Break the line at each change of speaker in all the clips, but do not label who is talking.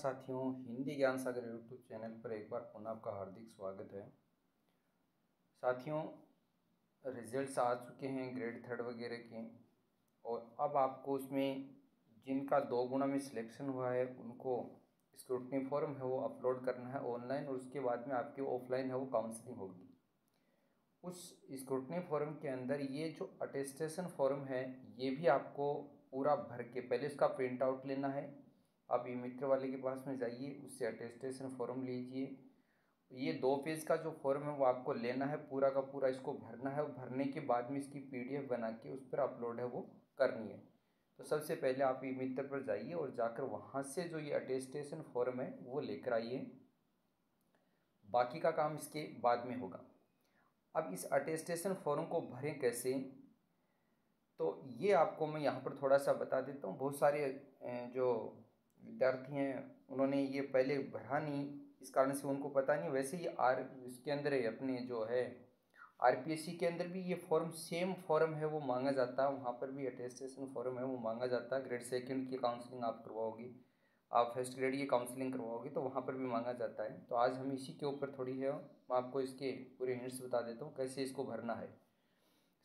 साथियों, हिंदी ज्ञान सागर YouTube channel पर एक बार पुनः आपका हार्दिक स्वागत है। साथियों, रिजल्ट्स आ चुके हैं ग्रेड 3 वगैरह के, और अब आपको उसमें जिनका 2 गुना में सिलेक्शन हुआ है उनको स्क्रूटनी फॉर्म है वो अपलोड करना है ऑनलाइन, और उसके बाद में आपकी ऑफलाइन है वो काउंसलिंग होगी। उस स्क्रूटनी फॉर्म के अंदर ये जो अटेस्टेशन फॉर्म है ये भी आपको पूरा भर के पहले इसका प्रिंट आउट लेना है। आप ई मित्र वाले के पास में जाइए, उससे अटेस्टेशन फॉर्म लीजिए। ये 2 पेज का जो फॉर्म है वो आपको लेना है, पूरा का पूरा इसको भरना है, और भरने के बाद में इसकी PDF बना के उस पर अपलोड है वो करनी है। तो सबसे पहले आप ई मित्र पर जाइए और जाकर वहाँ से जो ये अटेस्टेशन फॉर्म है वो लेकर आइए। बाकी का काम इसके बाद में होगा। अब इस अटेस्टेशन फॉर्म को भरें कैसे, तो ये आपको मैं यहाँ पर थोड़ा सा बता देता हूँ। बहुत सारे जो विद्यार्थी हैं उन्होंने ये पहले भरा नहीं, इस कारण से उनको पता नहीं। वैसे ये इसके अंदर अपने जो है RPSC के अंदर भी ये फॉर्म सेम फॉर्म है वो मांगा जाता है। वहाँ पर भी अटेस्टेशन फॉर्म है वो मांगा जाता है। ग्रेड 2 की काउंसलिंग आप करवाओगे, आप फर्स्ट ग्रेड की काउंसलिंग करवाओगे तो वहाँ पर भी मांगा जाता है। तो आज हम इसी के ऊपर थोड़ी है मैं आपको इसके पूरे हिंट्स बता देता हूँ कैसे इसको भरना है।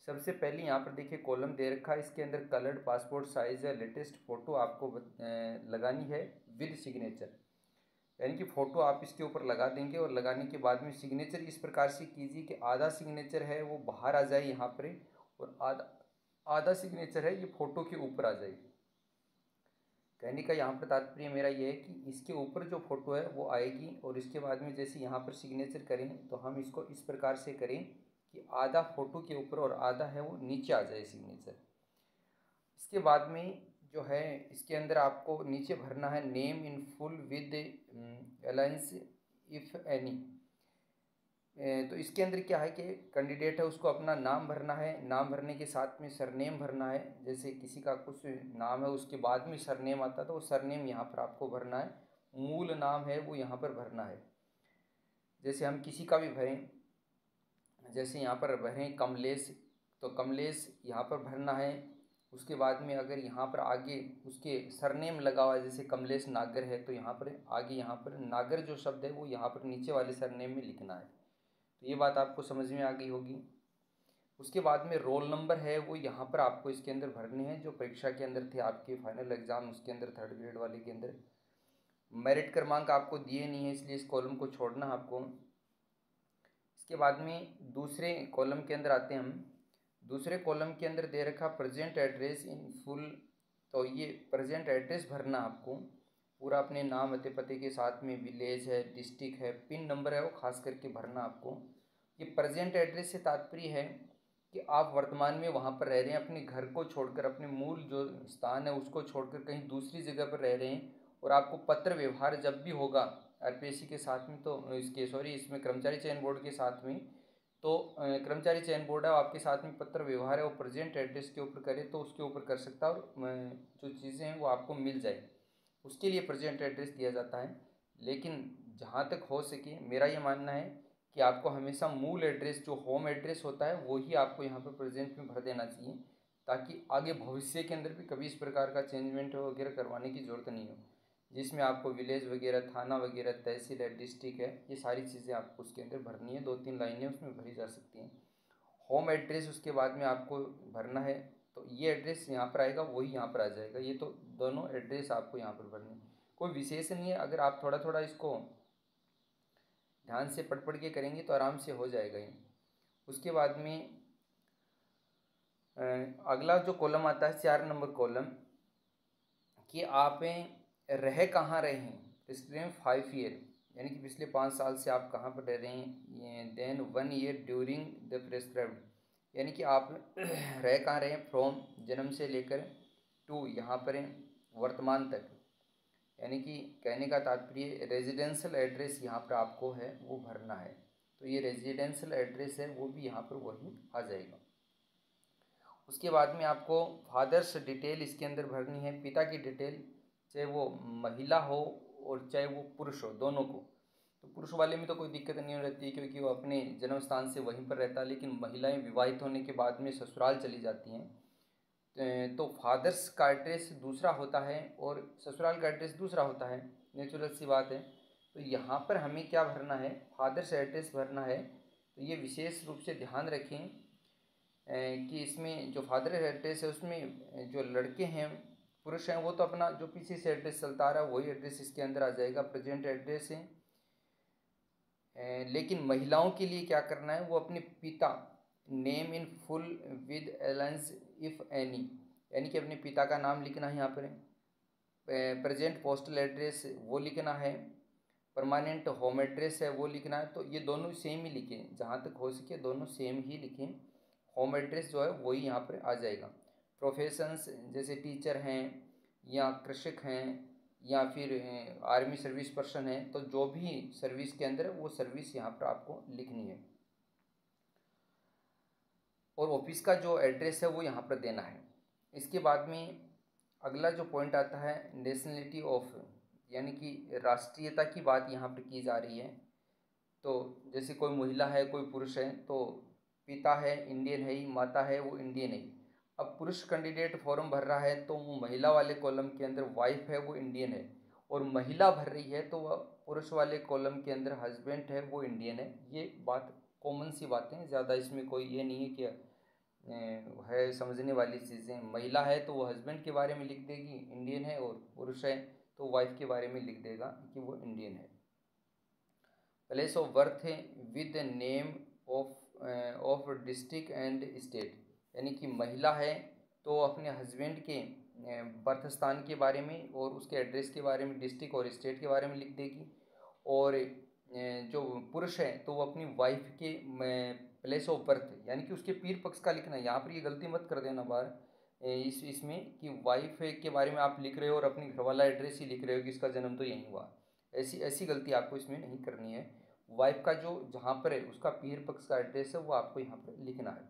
सबसे पहले यहाँ पर देखिए कॉलम दे रखा है, इसके अंदर कलर्ड पासपोर्ट साइज या लेटेस्ट फ़ोटो आपको लगानी है विद सिग्नेचर। यानी कि फ़ोटो आप इसके ऊपर लगा देंगे, और लगाने के बाद में सिग्नेचर इस प्रकार से कीजिए कि आधा सिग्नेचर है वो बाहर आ जाए यहाँ पर, और आधा सिग्नेचर है ये फ़ोटो के ऊपर आ जाए। कहने का यहाँ पर तात्पर्य मेरा ये है कि इसके ऊपर जो फ़ोटो है वो आएगी, और इसके बाद में जैसे यहाँ पर सिग्नेचर करें तो हम इसको इस प्रकार से करें कि आधा फ़ोटो के ऊपर और आधा है वो नीचे आ जाए सिग्नेचर। इसके बाद में जो है इसके अंदर आपको नीचे भरना है name in full with alliance if any. तो इसके अंदर क्या है कि कैंडिडेट है उसको अपना नाम भरना है, नाम भरने के साथ में सरनेम भरना है। जैसे किसी का कुछ नाम है उसके बाद में सरनेम आता है तो वो सरनेम यहाँ पर आपको भरना है। मूल नाम है वो यहाँ पर भरना है। जैसे हम किसी का भी भरें, जैसे यहाँ पर भरें कमलेश, तो कमलेश यहाँ पर भरना है। उसके बाद में अगर यहाँ पर आगे उसके सरनेम लगा हुआ है, जैसे कमलेश नागर है तो यहाँ पर आगे यहाँ पर नागर जो शब्द है वो यहाँ पर नीचे वाले सरनेम में लिखना है। तो ये बात आपको समझ में आ गई होगी। उसके बाद में रोल नंबर है वो यहाँ पर आपको इसके अंदर भरने हैं जो परीक्षा के अंदर थे आपके फाइनल एग्ज़ाम, उसके अंदर 3rd ग्रेड वाले के अंदर। मेरिट क्रमांक आपको दिए नहीं है इसलिए इस कॉलम को छोड़ना है आपको। इसके बाद में दूसरे कॉलम के अंदर आते हैं हम। दूसरे कॉलम के अंदर दे रखा प्रेजेंट एड्रेस इन फुल, तो ये प्रेजेंट एड्रेस भरना आपको पूरा, अपने नाम पते पते के साथ में विलेज है, डिस्ट्रिक्ट है, पिन नंबर है वो खास करके भरना आपको। ये प्रेजेंट एड्रेस से तात्पर्य है कि आप वर्तमान में वहाँ पर रह रहे हैं, अपने घर को छोड़कर, अपने मूल जो स्थान है उसको छोड़कर कहीं दूसरी जगह पर रह रहे हैं, और आपको पत्र व्यवहार जब भी होगा RPSC के साथ में, तो इसमें कर्मचारी चयन बोर्ड के साथ में, तो कर्मचारी चयन बोर्ड है आपके साथ में पत्र व्यवहार है वो प्रेजेंट एड्रेस के ऊपर करे तो उसके ऊपर कर सकता है, और जो चीज़ें हैं वो आपको मिल जाए उसके लिए प्रेजेंट एड्रेस दिया जाता है। लेकिन जहाँ तक हो सके मेरा ये मानना है कि आपको हमेशा मूल एड्रेस जो होम एड्रेस होता है वही आपको यहाँ पर प्रेजेंट में भर देना चाहिए, ताकि आगे भविष्य के अंदर भी कभी इस प्रकार का चेंजमेंट वगैरह करवाने की ज़रूरत नहीं हो, जिसमें आपको विलेज वगैरह, थाना वगैरह, तहसील है, डिस्ट्रिक्ट है, ये सारी चीज़ें आपको उसके अंदर भरनी है। 2-3 लाइनें उसमें भरी जा सकती हैं। होम एड्रेस उसके बाद में आपको भरना है, तो ये एड्रेस यहाँ पर आएगा वही यहाँ पर आ जाएगा। ये तो दोनों एड्रेस आपको यहाँ पर भरने, कोई विशेष नहीं है। अगर आप थोड़ा थोड़ा इसको ध्यान से पढ़ के करेंगे तो आराम से हो जाएगा ये। उसके बाद में अगला जो कॉलम आता है 4 नंबर कॉलम, कि आप रह कहाँ रहे हैं, प्रिस्क्राइब 5 ईयर, यानी कि पिछले 5 साल से आप कहाँ पर रह रहे हैं। Then 1 year during the prescribed, यानी कि आप रह कहाँ रहे हैं फ्रॉम जन्म से लेकर टू यहाँ पर वर्तमान तक, यानी कि कहने का तात्पर्य रेजिडेंशियल एड्रेस यहाँ पर आपको है वो भरना है। तो ये रेजिडेंशियल एड्रेस है वो भी यहाँ पर वही आ जाएगा। उसके बाद में आपको फादर्स डिटेल इसके अंदर भरनी है, पिता की डिटेल, चाहे वो महिला हो और चाहे वो पुरुष हो, दोनों को। तो पुरुष वाले में तो कोई दिक्कत नहीं रहती है क्योंकि वो अपने जन्म स्थान से वहीं पर रहता है, लेकिन महिलाएं विवाहित होने के बाद में ससुराल चली जाती हैं, तो फादर्स का एड्रेस दूसरा होता है और ससुराल का एड्रेस दूसरा होता है। नेचुरल सी बात है। तो यहाँ पर हमें क्या भरना है, फादर्स एड्रेस भरना है। तो ये विशेष रूप से ध्यान रखें कि इसमें जो फादर एड्रेस है उसमें जो लड़के हैं, पुरुष हैं, वो तो अपना जो पीछे से एड्रेस चलता आ रहा है वही एड्रेस इसके अंदर आ जाएगा, प्रेजेंट एड्रेस है। लेकिन महिलाओं के लिए क्या करना है, वो अपने पिता name in full with alliance if any, यानी कि अपने पिता का नाम लिखना है यहाँ पर। प्रेजेंट पोस्टल एड्रेस वो लिखना है, परमानेंट होम एड्रेस है वो लिखना है। तो ये दोनों सेम ही लिखें, जहाँ तक हो सके दोनों सेम ही लिखें। होम एड्रेस जो है वही यहाँ पर आ जाएगा। प्रोफेशंस जैसे टीचर हैं या कृषक हैं या फिर आर्मी सर्विस पर्सन है, तो जो भी सर्विस के अंदर है वो सर्विस यहाँ पर आपको लिखनी है। और ऑफिस का जो एड्रेस है वो यहाँ पर देना है। इसके बाद में अगला जो पॉइंट आता है नेशनलिटी ऑफ, यानी कि राष्ट्रीयता की बात यहाँ पर की जा रही है। तो जैसे कोई महिला है कोई पुरुष है, तो पिता है इंडियन है ही, माता है वो इंडियन है। अब पुरुष कैंडिडेट फॉर्म भर रहा है तो वो महिला वाले कॉलम के अंदर वाइफ है वो इंडियन है, और महिला भर रही है तो वह पुरुष वाले कॉलम के अंदर हस्बैंड है वो इंडियन है। ये बात कॉमन सी बातें हैं, ज़्यादा इसमें कोई ये नहीं है कि है समझने वाली चीज़ें। महिला है तो वो हस्बैंड के बारे में लिख देगी इंडियन है, और पुरुष है तो वाइफ के बारे में लिख देगा कि वो इंडियन है। प्लेस ऑफ बर्थ है with name of district and state, यानी कि महिला है तो अपने हस्बैंड के बर्थ स्थान के बारे में और उसके एड्रेस के बारे में, डिस्ट्रिक्ट और स्टेट के बारे में लिख देगी। और जो पुरुष है तो वो अपनी वाइफ के प्लेस ऑफ बर्थ यानी कि उसके पीर पक्ष का लिखना है। यहाँ पर ये गलती मत कर देना बार इसमें कि वाइफ के बारे में आप लिख रहे हो और अपनी घर वाला एड्रेस ही लिख रहे हो कि इसका जन्म तो यहीं हुआ। ऐसी गलती आपको इसमें नहीं करनी है। वाइफ का जो जहाँ पर है उसका पीर पक्ष का एड्रेस है वो आपको यहाँ पर लिखना है।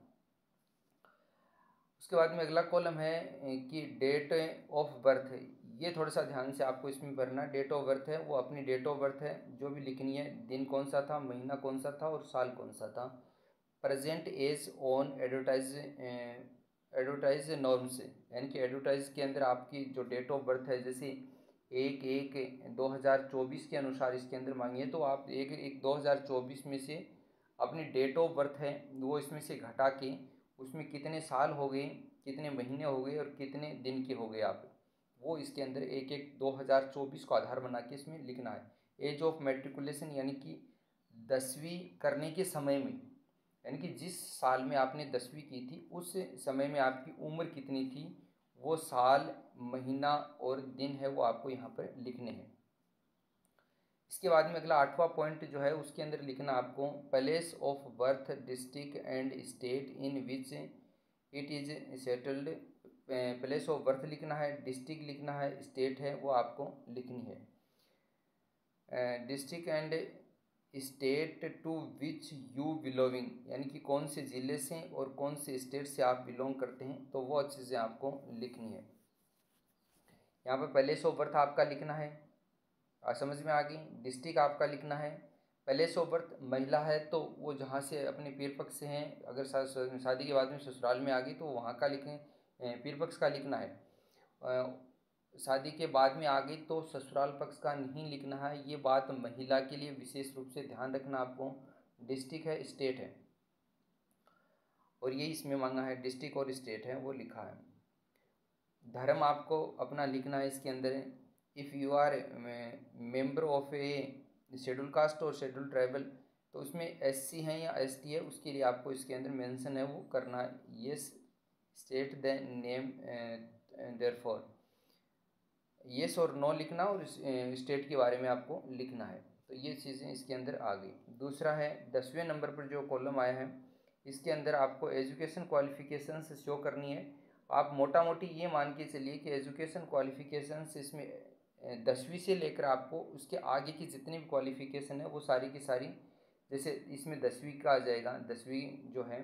उसके बाद में अगला कॉलम है कि डेट ऑफ बर्थ है। ये थोड़ा सा ध्यान से आपको इसमें भरना। डेट ऑफ बर्थ है वो अपनी डेट ऑफ बर्थ है जो भी लिखनी है, दिन कौन सा था, महीना कौन सा था और साल कौन सा था। Present age on advertise norms, यानी कि एडवर्टाइज के अंदर आपकी जो डेट ऑफ बर्थ है, जैसे 1/1/2024 के अनुसार इसके अंदर मांगी है, तो आप 1/1/2024 में से अपनी डेट ऑफ बर्थ है वो इसमें से घटा के उसमें कितने साल हो गए, कितने महीने हो गए और कितने दिन के हो गए आप, वो इसके अंदर 1/1/2024 को आधार बना के इसमें लिखना है। एज ऑफ मेट्रिकुलेशन, यानी कि 10वीं करने के समय में, यानी कि जिस साल में आपने 10वीं की थी उस समय में आपकी उम्र कितनी थी, वो साल, महीना और दिन है वो आपको यहाँ पर लिखने हैं। इसके बाद में अगला 8वां पॉइंट जो है उसके अंदर लिखना आपको place of birth, district and state in which it is settled. Place of birth लिखना है, डिस्ट्रिक्ट लिखना है, स्टेट है वो आपको लिखनी है। District and state to which you belonging, यानी कि कौन से ज़िले से और कौन से स्टेट से आप बिलोंग करते हैं, तो वो चीज़ें आपको लिखनी है। यहाँ पर प्लेस ऑफ बर्थ आपका लिखना है, समझ में आ गई। डिस्ट्रिक्ट आपका लिखना है। प्लेस ऑफ बर्थ महिला है तो वो जहाँ से अपने पीर पक्ष से हैं, अगर शादी के बाद में ससुराल में आ गई तो वहाँ का लिखें, पीर पक्ष का लिखना है। शादी के बाद में आ गई तो ससुराल पक्ष का नहीं लिखना है। ये बात महिला के लिए विशेष रूप से ध्यान रखना आपको। डिस्ट्रिक्ट है, स्टेट है, और ये इसमें मांगा है, डिस्ट्रिक्ट और स्टेट है वो लिखा है। धर्म आपको अपना लिखना है इसके अंदर। If you are member of a schedule caste और शेड्यूल ट्राइबल, तो उसमें SC है या ST है उसके लिए आपको इसके अंदर मेंशन है वो करना है। Yes state the name therefore, yes और नो लिखना और स्टेट के बारे में आपको लिखना है। तो ये चीज़ें इसके अंदर आ गई। दूसरा है 10वें नंबर पर जो कॉलम आया है इसके अंदर आपको एजुकेशन क्वालिफिकेशंस शो करनी है। आप मोटा मोटी ये मान के चलिए कि एजुकेशन क्वालिफिकेशंस इसमें 10वीं से लेकर आपको उसके आगे की जितनी भी क्वालिफिकेशन है वो सारी की सारी, जैसे इसमें 10वीं का आ जाएगा, 10वीं जो है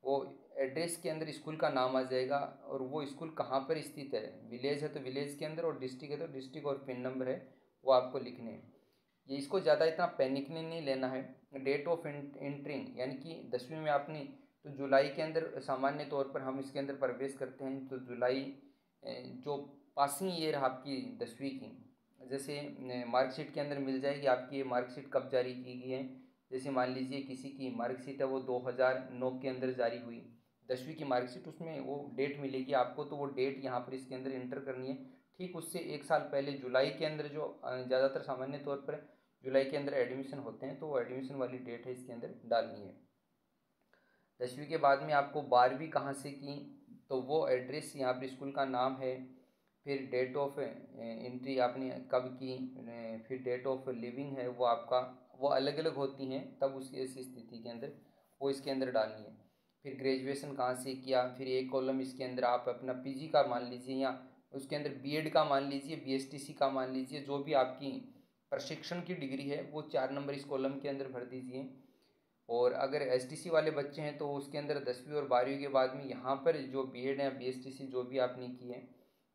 वो एड्रेस के अंदर स्कूल का नाम आ जाएगा और वो स्कूल कहाँ पर स्थित है। विलेज है तो विलेज के अंदर, और डिस्ट्रिक्ट है तो डिस्ट्रिक्ट, और पिन नंबर है वो आपको लिखने हैं। ये इसको ज़्यादा इतना पैनिक नहीं लेना है। डेट ऑफ एंट्रिंग, यानी कि 10वीं में आपने, तो जुलाई के अंदर सामान्य तौर पर हम इसके अंदर प्रवेश करते हैं, तो जुलाई जो पासिंग ईयर आपकी 10वीं की, जैसे मार्कशीट के अंदर मिल जाएगी आपकी ये मार्कशीट कब जारी की गई है। जैसे मान लीजिए किसी की मार्कशीट है वो 2009 के अंदर जारी हुई, 10वीं की मार्कशीट, उसमें वो डेट मिलेगी आपको, तो वो डेट यहाँ पर इसके अंदर इंटर करनी है। ठीक उससे एक साल पहले जुलाई के अंदर जो ज़्यादातर सामान्य तौर पर जुलाई के अंदर एडमिशन होते हैं, तो वो एडमिशन वाली डेट है इसके अंदर डालनी है। 10वीं के बाद में आपको 12वीं कहाँ से की, तो वो एड्रेस यहाँ पर स्कूल का नाम है, फिर डेट ऑफ एंट्री आपने कब की, फिर डेट ऑफ लिविंग है वो आपका, वो अलग अलग होती हैं, तब उसकी ऐसी स्थिति के अंदर वो इसके अंदर डालनी है। फिर ग्रेजुएशन कहाँ से किया, फिर एक कॉलम इसके अंदर आप अपना पीजी का मान लीजिए, या उसके अंदर बीएड का मान लीजिए, बीएसटीसी का मान लीजिए, जो भी आपकी प्रशिक्षण की डिग्री है वो 4 नंबर इस कॉलम के अंदर भर दीजिए। और अगर एसटीसी वाले बच्चे हैं तो उसके अंदर 10वीं और 12वीं के बाद में यहाँ पर जो बीएड या बीएसटीसी जो भी आपने की है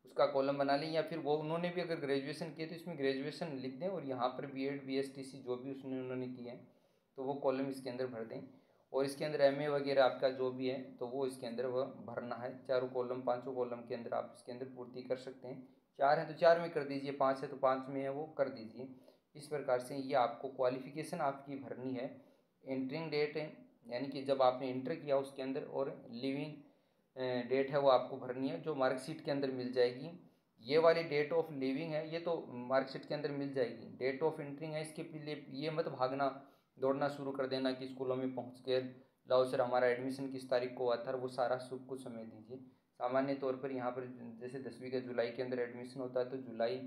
उसका कॉलम बना लें, या फिर वो उन्होंने भी अगर ग्रेजुएशन किए तो इसमें ग्रेजुएशन लिख दें, और यहाँ पर बीएड बीएसटीसी जो भी उन्होंने किए हैं तो वो कॉलम इसके अंदर भर दें। और इसके अंदर एमए वगैरह आपका जो भी है तो वो इसके अंदर वह भरना है। चारों कॉलम, पाँचों कॉलम के अंदर आप इसके अंदर पूर्ति कर सकते हैं। 4 है तो 4 में कर दीजिए, 5 है तो 5 में है वो कर दीजिए। इस प्रकार से ये आपको क्वालिफ़िकेशन आपकी भरनी है। एंट्रिंग डेट है यानी कि जब आपने इंटर किया उसके अंदर, और लिविंग डेट है वो आपको भरनी है जो मार्कशीट के अंदर मिल जाएगी। ये वाली डेट ऑफ लिविंग है ये तो मार्कशीट के अंदर मिल जाएगी। डेट ऑफ एंट्रिंग है इसके लिए ये मत भागना दौड़ना शुरू कर देना कि स्कूलों में पहुँच के लाओ सर हमारा एडमिशन किस तारीख को हुआ था, वो सारा सब कुछ समय दीजिए। सामान्य तौर पर यहाँ पर जैसे 10वीं का जुलाई के अंदर एडमिशन होता है तो जुलाई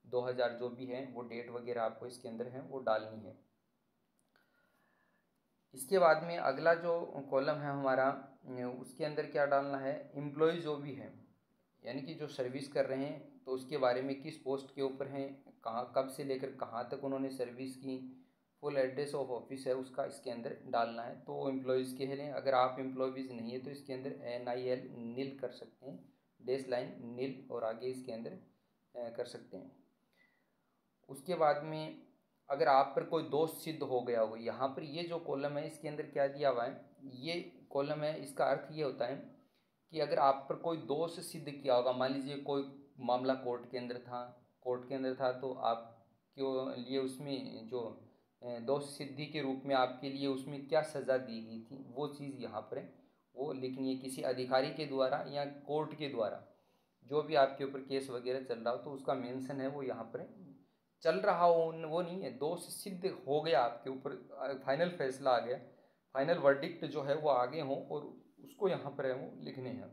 2000 जो भी है वो डेट वगैरह आपको इसके अंदर है वो डालनी है। इसके बाद में अगला जो कॉलम है हमारा उसके अंदर क्या डालना है, एम्प्लॉय जो भी है यानी कि जो सर्विस कर रहे हैं तो उसके बारे में किस पोस्ट के ऊपर हैं, कहाँ कब से लेकर कहाँ तक उन्होंने सर्विस की, फुल एड्रेस ऑफ ऑफिस है उसका इसके अंदर डालना है। तो एम्प्लॉयज़ के लिए अगर आप एम्प्लॉयज़ नहीं है तो इसके अंदर NIL नील कर सकते हैं, डैश लाइन नील और आगे इसके अंदर कर सकते हैं। उसके बाद में अगर आप पर कोई दोष सिद्ध हो गया हो, यहाँ पर ये जो कॉलम है इसके अंदर क्या दिया हुआ है, ये कॉलम है इसका अर्थ ये होता है कि अगर आप पर कोई दोष सिद्ध किया होगा, मान लीजिए कोई मामला कोर्ट के अंदर था तो आपके लिए उसमें जो दोष सिद्धि के रूप में आपके लिए उसमें क्या सज़ा दी गई थी वो चीज़ यहाँ पर है वो लिखनी है। किसी अधिकारी के द्वारा या कोर्ट के द्वारा जो भी आपके ऊपर केस वगैरह चल रहा हो तो उसका मेंशन है वो यहाँ पर चल रहा हो, वो नहीं है, दोष सिद्ध हो गया आपके ऊपर, फाइनल फैसला आ गया, फाइनल वर्डिक्ट जो है वो आगे हो और उसको यहाँ पर है वो लिखने हैं।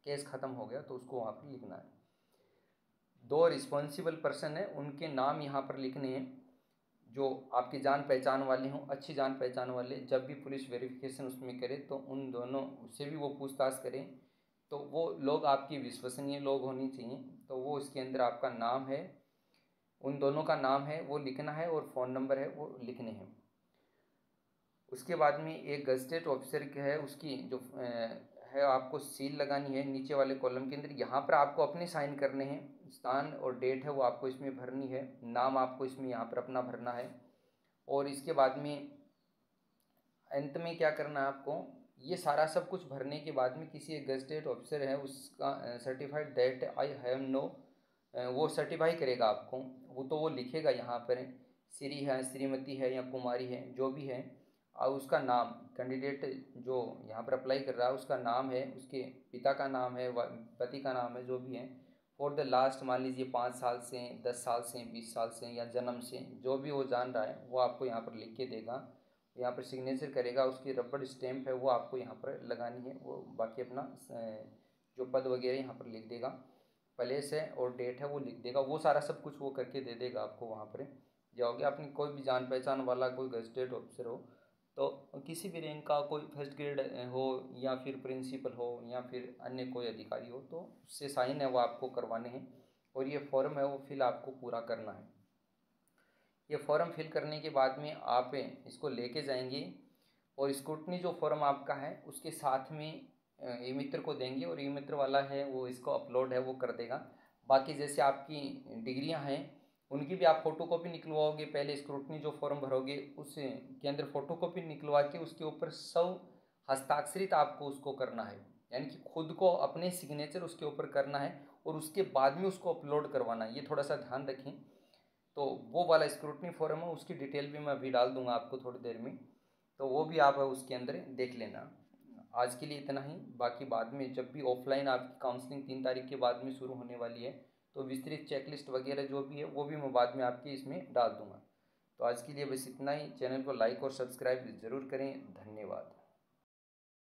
केस ख़त्म हो गया तो उसको वहाँ पर लिखना है। 2 रिस्पॉन्सिबल पर्सन है उनके नाम यहाँ पर लिखने हैं जो आपकी जान पहचान वाले हों, अच्छी जान पहचान वाले। जब भी पुलिस वेरिफिकेशन उसमें करे तो उन दोनों से भी वो पूछताछ करें तो वो लोग आपकी विश्वसनीय लोग होनी चाहिए। तो वो इसके अंदर आपका नाम है, उन दोनों का नाम है वो लिखना है और फ़ोन नंबर है वो लिखने हैं। उसके बाद में एक गजटेड ऑफिसर का है उसकी जो है आपको सील लगानी है नीचे वाले कॉलम के अंदर। यहाँ पर आपको अपने साइन करने हैं, स्थान और डेट है वो आपको इसमें भरनी है, नाम आपको इसमें यहाँ पर अपना भरना है। और इसके बाद में अंत में क्या करना है आपको, ये सारा सब कुछ भरने के बाद में किसी एक गजटेड ऑफिसर है उसका certified that I have no, वो सर्टिफाई करेगा आपको, वो तो वो लिखेगा यहाँ पर श्री है, श्रीमती है या कुमारी है जो भी है, और उसका नाम कैंडिडेट जो यहाँ पर अप्लाई कर रहा है उसका नाम है, उसके पिता का नाम है, पति का नाम है जो भी है, फॉर द लास्ट मान लीजिए 5 साल से, 10 साल से, 20 साल से या जन्म से जो भी वो जान रहा है वो आपको यहाँ पर लिख के देगा। यहाँ पर सिग्नेचर करेगा, उसकी रबड़ स्टैम्प है वो आपको यहाँ पर लगानी है, वो बाकी अपना जो पद वगैरह यहाँ पर लिख देगा, प्लेस है और डेट है वो लिख देगा, वो सारा सब कुछ वो करके दे देगा आपको। वहाँ पर जाओगे अपनी कोई भी जान पहचान वाला कोई गजटेड ऑफिसर हो तो किसी भी रैंक का, कोई फर्स्ट ग्रेड हो या फिर प्रिंसिपल हो या फिर अन्य कोई अधिकारी हो, तो उससे साइन है वो आपको करवाने हैं और ये फॉर्म है वो फिल आपको पूरा करना है। ये फॉर्म फिल करने के बाद में आप इसको लेके जाएंगे और स्क्रूटनी जो फॉर्म आपका है उसके साथ में ई मित्र को देंगे और ई मित्र वाला है वो इसको अपलोड है वो कर देगा। बाकी जैसे आपकी डिग्रियां हैं उनकी भी आप फ़ोटोकॉपी निकलवाओगे, पहले स्क्रूटनी जो फॉर्म भरोगे उस के अंदर फ़ोटोकॉपी निकलवा के उसके ऊपर हस्ताक्षरित आपको उसको करना है, यानी कि खुद को अपने सिग्नेचर उसके ऊपर करना है और उसके बाद में उसको अपलोड करवाना है। ये थोड़ा सा ध्यान रखें तो वो वाला स्क्रूटनी फॉरम है, उसकी डिटेल भी मैं अभी डाल दूंगा आपको थोड़ी देर में, तो वो भी आप उसके अंदर देख लेना। आज के लिए इतना ही, बाकी बाद में जब भी ऑफलाइन आपकी काउंसलिंग 3 तारीख के बाद में शुरू होने वाली है, तो विस्तृत चेकलिस्ट वगैरह जो भी है वो भी मैं बाद में आपके इसमें डाल दूंगा। तो आज के लिए बस इतना ही। चैनल को लाइक और सब्सक्राइब ज़रूर करें। धन्यवाद।